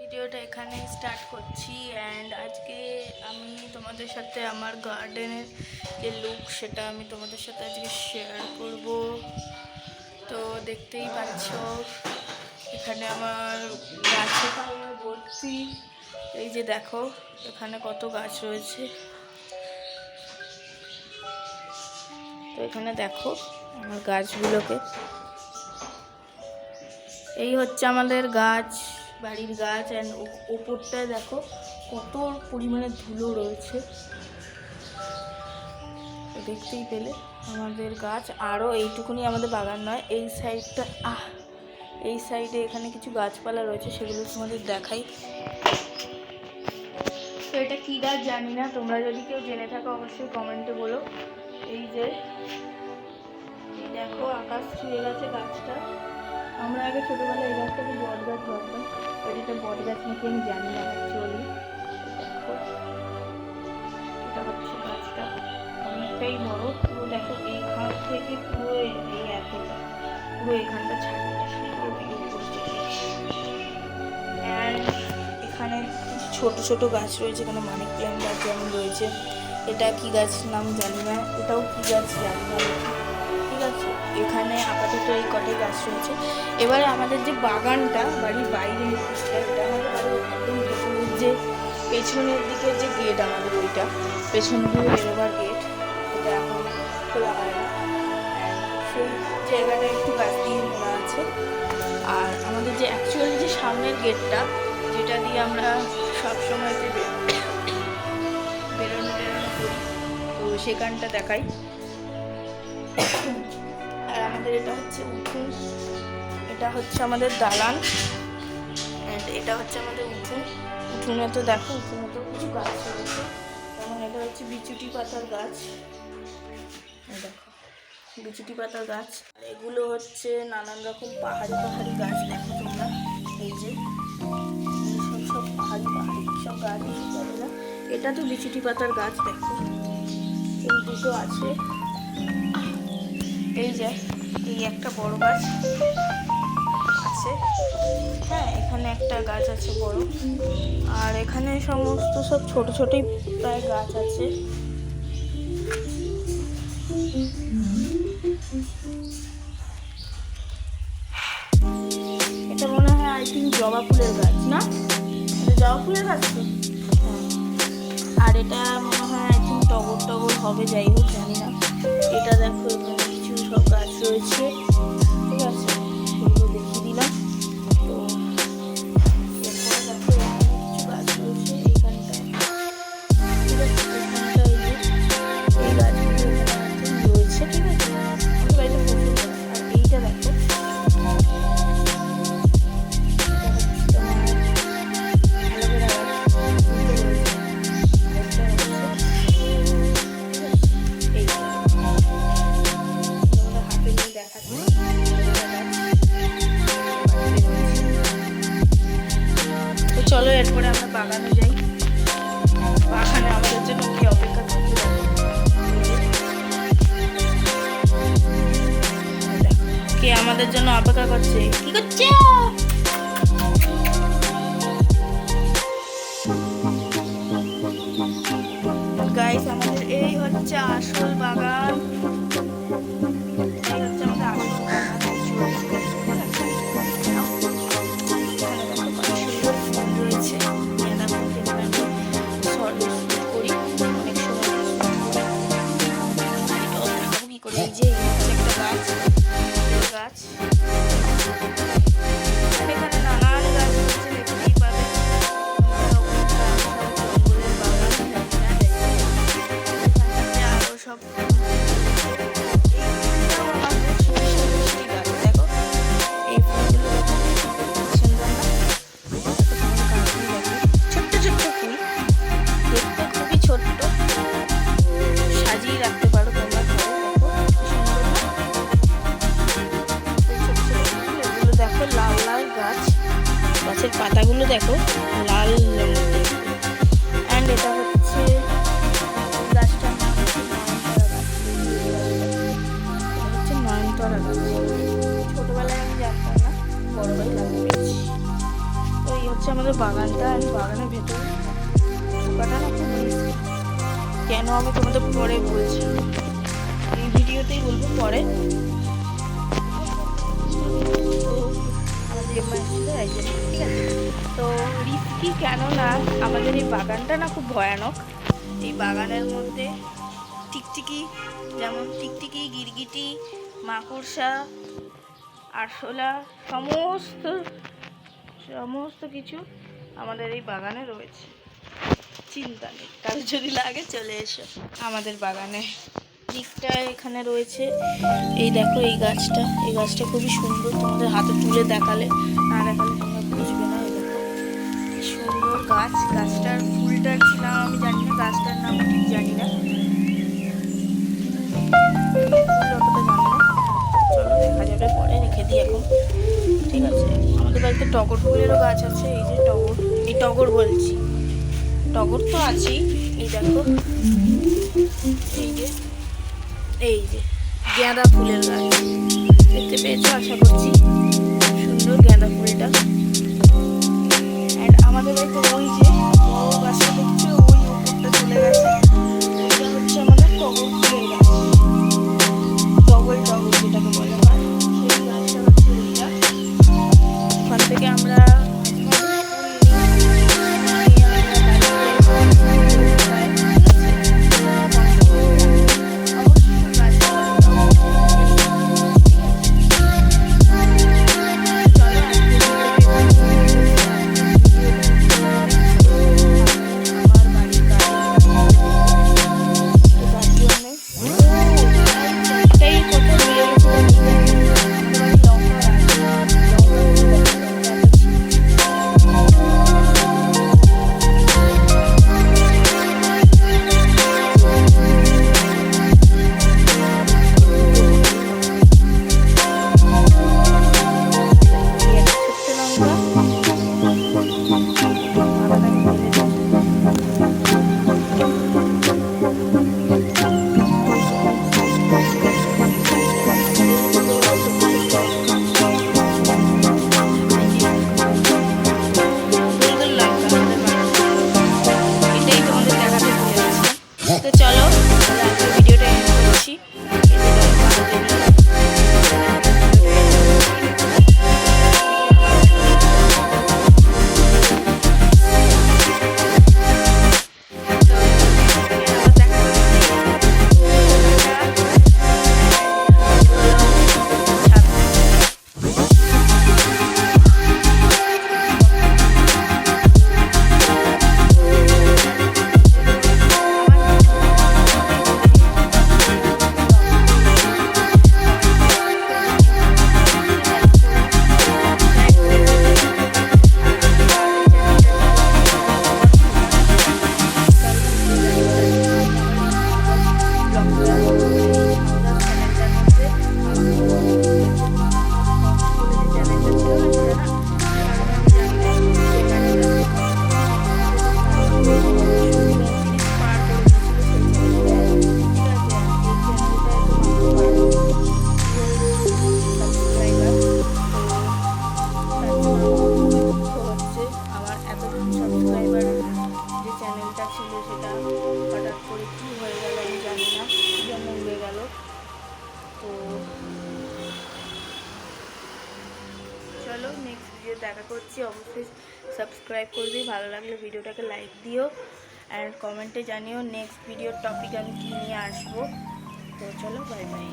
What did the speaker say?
ভিডিওটা এখানে স্টার্ট করছি অ্যান্ড আজকে আমি তোমাদের সাথে আমার গার্ডেনের যে লুক সেটা আমি তোমাদের সাথে আজকে শেয়ার করব। তো দেখতেই পাচ্ছ এখানে আমার গাছে ভর্তি। এই যে দেখো এখানে কত গাছ রয়েছে। তো এখানে দেখো আমার গাছগুলোকে, এই হচ্ছে আমাদের গাছ, বাড়ির গাছ। অ্যান্ড ওপরটায় দেখো কত পরিমাণে ধুলো রয়েছে, দেখতেই পেলে আমাদের গাছ। আরও এইটুকুনি আমাদের বাগান নয়, এই সাইডটা এই সাইডে এখানে কিছু গাছপালা রয়েছে, সেগুলো তোমাদের দেখাই। তো এটা কী গাছ জানি না, তোমরা যদি কেউ জেনে থাকো অবশ্যই কমেন্টে বলো। এই যে দেখো আকাশ ছুঁয়ে গেছে গাছটা। আমরা আগে ছোটোবেলায় এই গাছটাকে বট গাছ ভাবতাম, বাট এটা বট গাছ নাকি আমি জানি না অ্যাকচুয়ালি। দেখো এটা হচ্ছে গাছটা, অনেকটাই বড়। পুরো দেখো এইখান থেকে পুরো এই এতটা, পুরো এখানটা ছাড়িয়ে আসে অ্যান্ড এখানে ছোট ছোট গাছ রয়েছে। এখানে মানি প্ল্যান্ট গাছ যেমন রয়েছে, এটা কি গাছ নাম জানি না, এটাও কি গাছ জানি না। ঠিক আছে, এখানে আপাতত এই কটাই গাছ রয়েছে। এবারে আমাদের যে বাগানটা, বাড়ির বাইরে এটা আমাদের বাড়ির একদম ভেতরের যে পেছনের দিকে যে গেট আমাদের, ওইটা পেছন দিয়ে বেরোবার গেট, এটা এখন খোলা হয় না। সেই জায়গাটা একটু গাছ দিয়ে মোড়া আছে। আর আমাদের যে অ্যাকচুয়ালি যে সামনের গেটটা, যেটা দিয়ে আমরা সবসময় যে বেরোনো করি, তো সেখানটা দেখাই। আর আমাদের এটা হচ্ছে উঠোন, এটা হচ্ছে আমাদের দালান, অ্যান্ড এটা হচ্ছে আমাদের উঠোন। উঠোনে তো দেখো, উঠোনে তো কিছু গাছ রয়েছে, যেমন এটা হচ্ছে বিচুটি পাতার গাছ। দেখো বিচুটি পাতার গাছ। আর এগুলো হচ্ছে নানান রকম পাহাড়ি গাছ। দেখো তোমরা এই যে সব পাহাড়ি সব গাছ যাবে না। এটা তো বিচুটি পাতার গাছ, দেখো এই দুটো আছে। এই যে এই একটা বড় গাছ আছে, হ্যাঁ এখানে একটা গাছ আছে বড়। আর এখানে সমস্ত সব ছোট ছোটই প্রায় গাছ আছে। এটা মনে হয় আই থিঙ্ক জবা ফুলের গাছ, না এটা জবা ফুলের গাছ তো। আর এটা মনে হয় আই থিঙ্ক টগর হবে, যাই হোক জানি না। এটা দেখো এখানে কিছু সব গাছ রয়েছে, ঠিক আছে, সেগুলো দেখিয়ে দিলাম। তো এরপরে দেখো এখানে কিছু গাছ রয়েছে এইখানটায়, ঠিক আছে। এখানটায় এই গাছগুলো এখানে রয়েছে, ঠিক আছে। আমাদের বাড়িতে প্রচুর গাছ। আর এইটা দেখো, চলো এরপরে আমরা বাগানে যাই। বাগানে আমাদের জন্য কি অপেক্ষা করছে, কে আমাদের জন্য অপেক্ষা করছে, কি করছে। গাইস আমাদের এই হচ্ছে আসল বাগান, এই হচ্ছে আমাদের আসল বাগান। এখানে নানান গাছ রয়েছে, দেখতেই পাবে। আরো সব দেখো এই ফুলগুলো ছোট্ট ছোট্ট ফুল, দেখতে খুবই ছোট্ট, সাজিয়ে রাখতে পারো তোমরা ঘরে। দেখো লাল লাল গাছ, গাছের পাতাগুলো দেখো লাল রঙের। অ্যান্ড এটা হচ্ছে গাছটার নাম হচ্ছে নয়নতারা গাছ। ছোটবেলায় আমি জানতাম না, বড় হয়ে জানতে পেরেছি। তো এই হচ্ছে আমাদের বাগানটা। আর বাগানের ভেতরে ঢোকাটা না খুব রিস্কি। কেন আমি তোমাদের পরে বলছি, এই ভিডিওতেই বলবো পরে। ঠিক আছে, তো রিস্কি কেন না, আমাদের এই বাগানটা না খুব ভয়ানক। এই বাগানের মধ্যে টিকটিকি, যেমন টিকটিকি, গিরগিটি, মাকড়সা, আরশোলা, সমস্ত কিছু আমাদের এই বাগানে রয়েছে। চিন্তা নেই, কারো যদি লাগে চলে এসো আমাদের বাগানে। দিকটা এখানে রয়েছে, এই দেখো এই গাছটা খুবই সুন্দর। তোমাদের হাতে তুলে দেখালে না দেখালে তোমরা বুঝবে না। এই দেখো কি সুন্দর গাছটার ফুলটার কি নাম আমি জানি না, গাছটার নাম ঠিক জানি না, চলো দেখা যাবে পরে, রেখে দিই এখন। ঠিক আছে, আমাদের বাড়িতে টগর ফুলেরও গাছ আছে। এই যে টগর বলছি, টগর তো আছেই। এই দেখো এই যে গাঁদা ফুলের গাছ দেখতে পেয়েছো, আশা করছি সুন্দর গাঁদা ফুলটা। অ্যান্ড আমাদের বাড়িতে ওই যে বড় গাছটা দেখছো, ওই উপরটা চলে গেছে, ওইটা হচ্ছে আমাদের টগর ফুলের গাছ। টগর যেটাকে বলা হয়, সেই গাছটা হচ্ছে ওইটা। ওখান থেকে আমরা চলো নেক্সট ভিডিও দেখা করছি। অবশ্যই সাবস্ক্রাইব করবে, ভালো লাগলে ভিডিওটাকে লাইক দিও, অ্যান্ড কমেন্টে জানিও নেক্সট ভিডিওর টপিক আমি কী নিয়ে আসবো। তো চলো, বাই বাই।